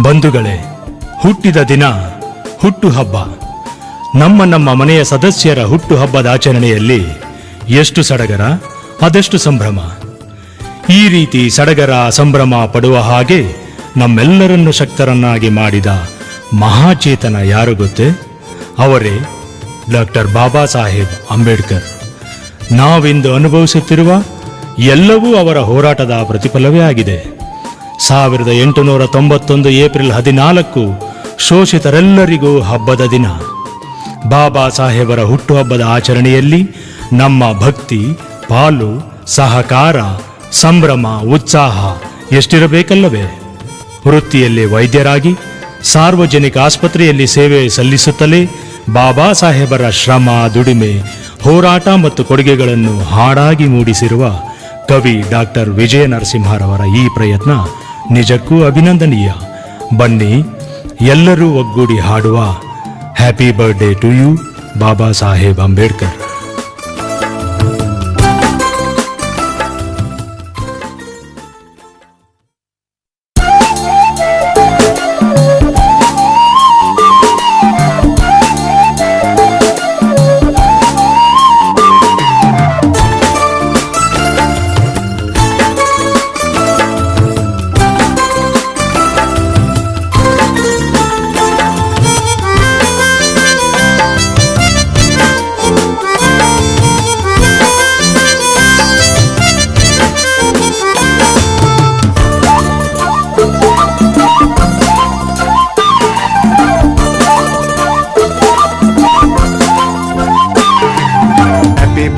ಬಂಧುಗಳೇ, ಹುಟ್ಟಿದ ದಿನ ಹುಟ್ಟುಹಬ್ಬ. ನಮ್ಮ ಮನೆಯ ಸದಸ್ಯರ ಹುಟ್ಟುಹಬ್ಬದ ಆಚರಣೆಯಲ್ಲಿ ಎಷ್ಟು ಸಡಗರ, ಅದೆಷ್ಟು ಸಂಭ್ರಮ. ಈ ರೀತಿ ಸಡಗರ ಸಂಭ್ರಮ ಪಡುವ ಹಾಗೆ ನಮ್ಮೆಲ್ಲರನ್ನು ಶಕ್ತರನ್ನಾಗಿ ಮಾಡಿದ ಮಹಾಚೇತನ ಯಾರು ಗೊತ್ತೇ? ಅವರೇ ಡಾಕ್ಟರ್ ಬಾಬಾ ಸಾಹೇಬ್ ಅಂಬೇಡ್ಕರ್. ನಾವಿಂದು ಅನುಭವಿಸುತ್ತಿರುವ ಎಲ್ಲವೂ ಅವರ ಹೋರಾಟದ ಪ್ರತಿಫಲವೇ ಆಗಿದೆ. 1891 ಏಪ್ರಿಲ್ 14 ಶೋಷಿತರೆಲ್ಲರಿಗೂ ಹಬ್ಬದ ದಿನ. ಬಾಬಾ ಸಾಹೇಬರ ಹುಟ್ಟುಹಬ್ಬದ ಆಚರಣೆಯಲ್ಲಿ ನಮ್ಮ ಭಕ್ತಿ, ಪಾಲು, ಸಹಕಾರ, ಸಂಭ್ರಮ, ಉತ್ಸಾಹ ಎಷ್ಟಿರಬೇಕಲ್ಲವೇ? ವೃತ್ತಿಯಲ್ಲಿ ವೈದ್ಯರಾಗಿ ಸಾರ್ವಜನಿಕ ಆಸ್ಪತ್ರೆಯಲ್ಲಿ ಸೇವೆ ಸಲ್ಲಿಸುತ್ತಲೇ ಬಾಬಾ ಸಾಹೇಬರ ಶ್ರಮ, ದುಡಿಮೆ, ಹೋರಾಟ ಮತ್ತು ಕೊಡುಗೆಗಳನ್ನು ಹಾಡಾಗಿ ಮೂಡಿಸಿರುವ ಕವಿ ಡಾಕ್ಟರ್ ವಿಜಯ ನರಸಿಂಹರವರ ಈ ಪ್ರಯತ್ನ ನಿಜಕ್ಕೂ ಅಭಿನಂದನೀಯ. ಬನ್ನಿ ಎಲ್ಲರೂ ಒಗ್ಗೂಡಿ ಹಾಡುವ happy birthday to you Baba Saheb Ambedkar.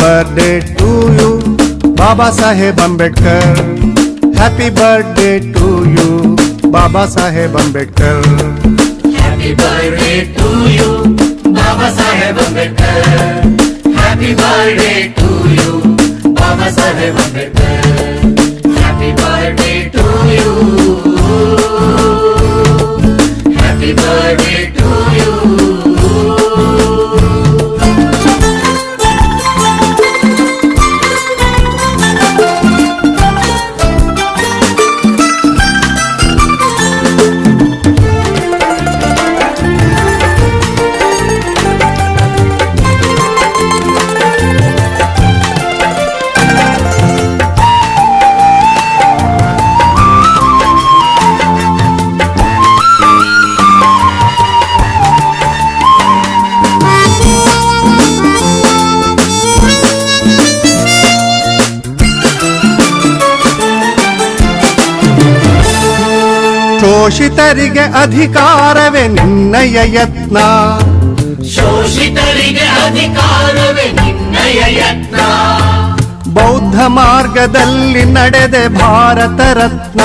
Birthday to you, Baba Saheb Ambedkar. Happy birthday to you, Baba Saheb Ambedkar. Happy birthday to you, Baba Saheb Ambedkar. Happy birthday to you, Baba Saheb Ambedkar. Happy birthday to you. Happy birthday to you. ಶೋಷಿತರಿಗೆ ಅಧಿಕಾರವೇ ನಿನ್ನಯ ಯತ್ನ. ಶೋಷಿತರಿಗೆ ಅಧಿಕಾರವೇ ನಿನ್ನಯ ಯತ್ನ. ಬೌದ್ಧ ಮಾರ್ಗದಲ್ಲಿ ನಡೆದೆ ಭಾರತ ರತ್ನ.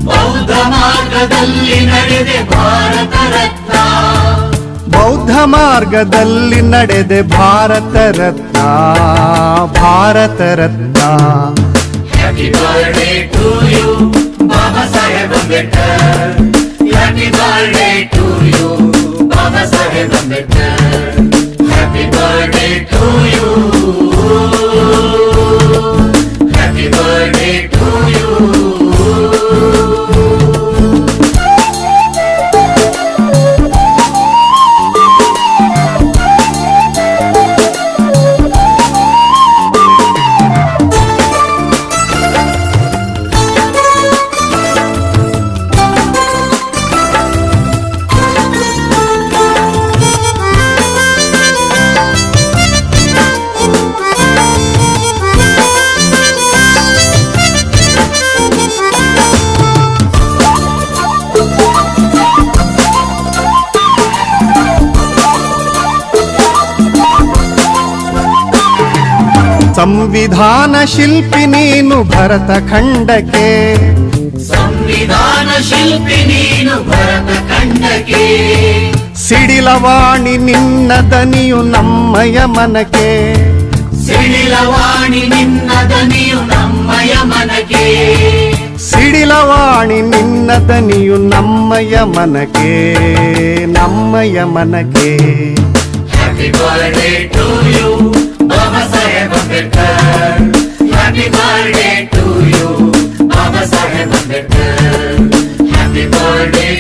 ಬೌದ್ಧ ಮಾರ್ಗದಲ್ಲಿ ನಡೆದೆ ಭಾರತ ರತ್ನ. ಬೌದ್ಧ ಮಾರ್ಗದಲ್ಲಿ ನಡೆದೆ Bharat Ratna, Bharat Ratna. Happy birthday to you, Baba Saheb Ambedkar. Happy birthday to you, Baba Saheb Ambedkar. Happy birthday to you. Happy birthday to you. ಸಂವಿಧಾನ ಶಿಲ್ಪಿ ನೀನು ಭರತ ಖಂಡಕ್ಕೆ. ಸಂವಿಧಾನ ಶಿಲ್ಪಿ ನೀನು ಭರತ ಖಂಡಕ್ಕೆ. ಸಿಡಿಲವಾಣಿ ನಿನ್ನ ದನಿಯು ನಮ್ಮಯ ಮನಕ್ಕೆ. ಸಿಡಿಲವಾಣಿ ನಿನ್ನ ದನಿಯು ನಮ್ಮಯ ಮನಕ್ಕೆ. ಸಿಡಿಲವಾಣಿ ನಿನ್ನ ದನಿಯು ನಮ್ಮಯ ಮನಕ್ಕೆ, ನಮ್ಮಯ ಮನಕ್ಕೆ. Happy birthday to you, Baba Saheb Ambedkar. Happy birthday to you, Baba Saheb Ambedkar. Happy birthday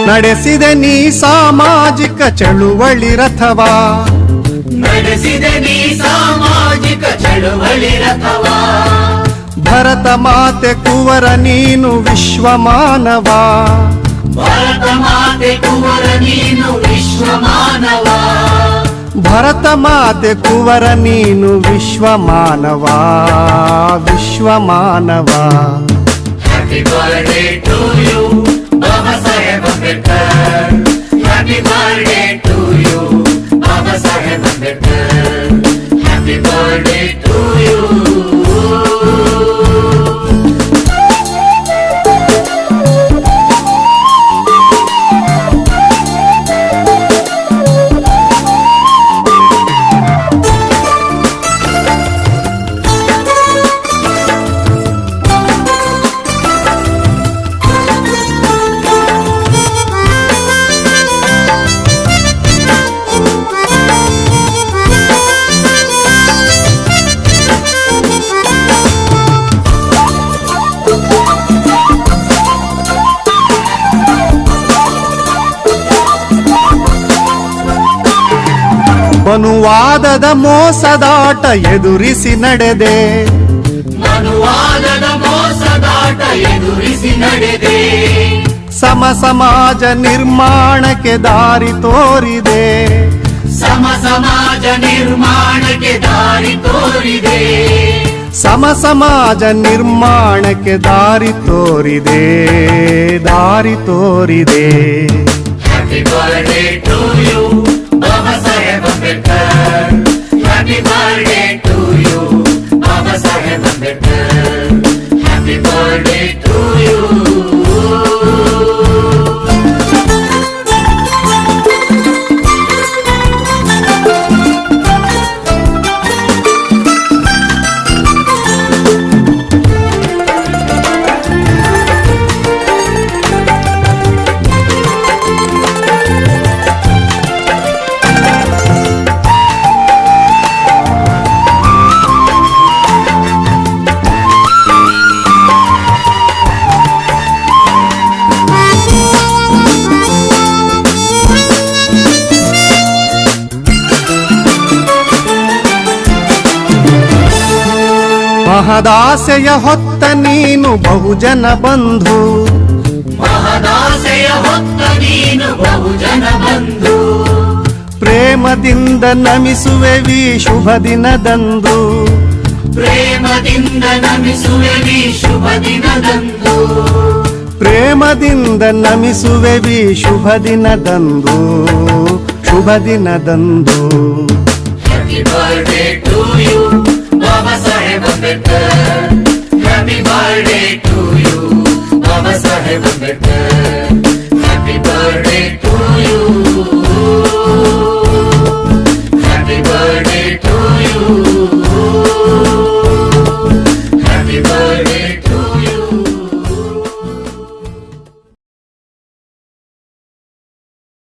ನಡೆಸಿದೆ ನೀ ಸಾಮಾಜಿಕ ಚಳುವಳಿ ರಥವ ನಡೆಸಿದೆ ನೀ ಸಾಮಾಜಿಕ ಚಳುವಳಿ ರಥವ ಭರತ ಮಾತೆ ಕುವರ ನೀನು ವಿಶ್ವ ಮಾನವ ಭಾರತ ಮಾತೆ ಕುವರ ನೀನು ವಿಶ್ವ ಮಾನವ ಭರತ ಮಾತೆ ಕುವರ ನೀನು ವಿಶ್ವ ಮಾನವ ವಿಶ್ವ ಮಾನವ happy birthday to you Baba Saheb Ambedkar happy birthday to you Baba Saheb Ambedkar happy birthday to you ಮನುವಾದದ ಮೋಸದಾಟ ಎದುರಿಸಿ ನಡೆದೆ ಮನುವಾದದ ಮೋಸದಾಟ ಎದುರಿಸಿ ನಡೆದೆ ಸಮ ಸಮಾಜ ನಿರ್ಮಾಣಕ್ಕೆ ದಾರಿ ತೋರಿದೆ ಸಮ ಸಮಾಜ ನಿರ್ಮಾಣಕ್ಕೆ ದಾರಿ ತೋರಿದೆ ಸಮ ಸಮಾಜ ನಿರ್ಮಾಣಕ್ಕೆ ದಾರಿ ತೋರಿದೆ ದಾರಿ ತೋರಿದೆ happy birthday to you Baba Saheb Ambedkar happy birthday to you Baba Saheb Ambedkar happy birthday to you ಮಹದಾಸೆಯ ಹೊತ್ತ ನೀನು ಬಹುಜನ ಬಂಧು ಮಹದಾಸೆಯ ಹೊತ್ತ ನೀನು ಬಹುಜನ ಬಂಧು ಪ್ರೇಮದಿಂದ ನಮಿಸುವೆವಿ ಶುಭ ದಿನದಂದು ಪ್ರೇಮದಿಂದ ನಮಿಸುವೆವಿ ಶುಭ ದಿನದಂದು ಪ್ರೇಮದಿಂದ ನಮಿಸುವೆವಿ ಶುಭ ದಿನದಂದು ಶುಭ ದಿನದಂದು happy birthday to you Baba Saheb Ambedkar happy birthday to you Baba Saheb Ambedkar happy birthday to you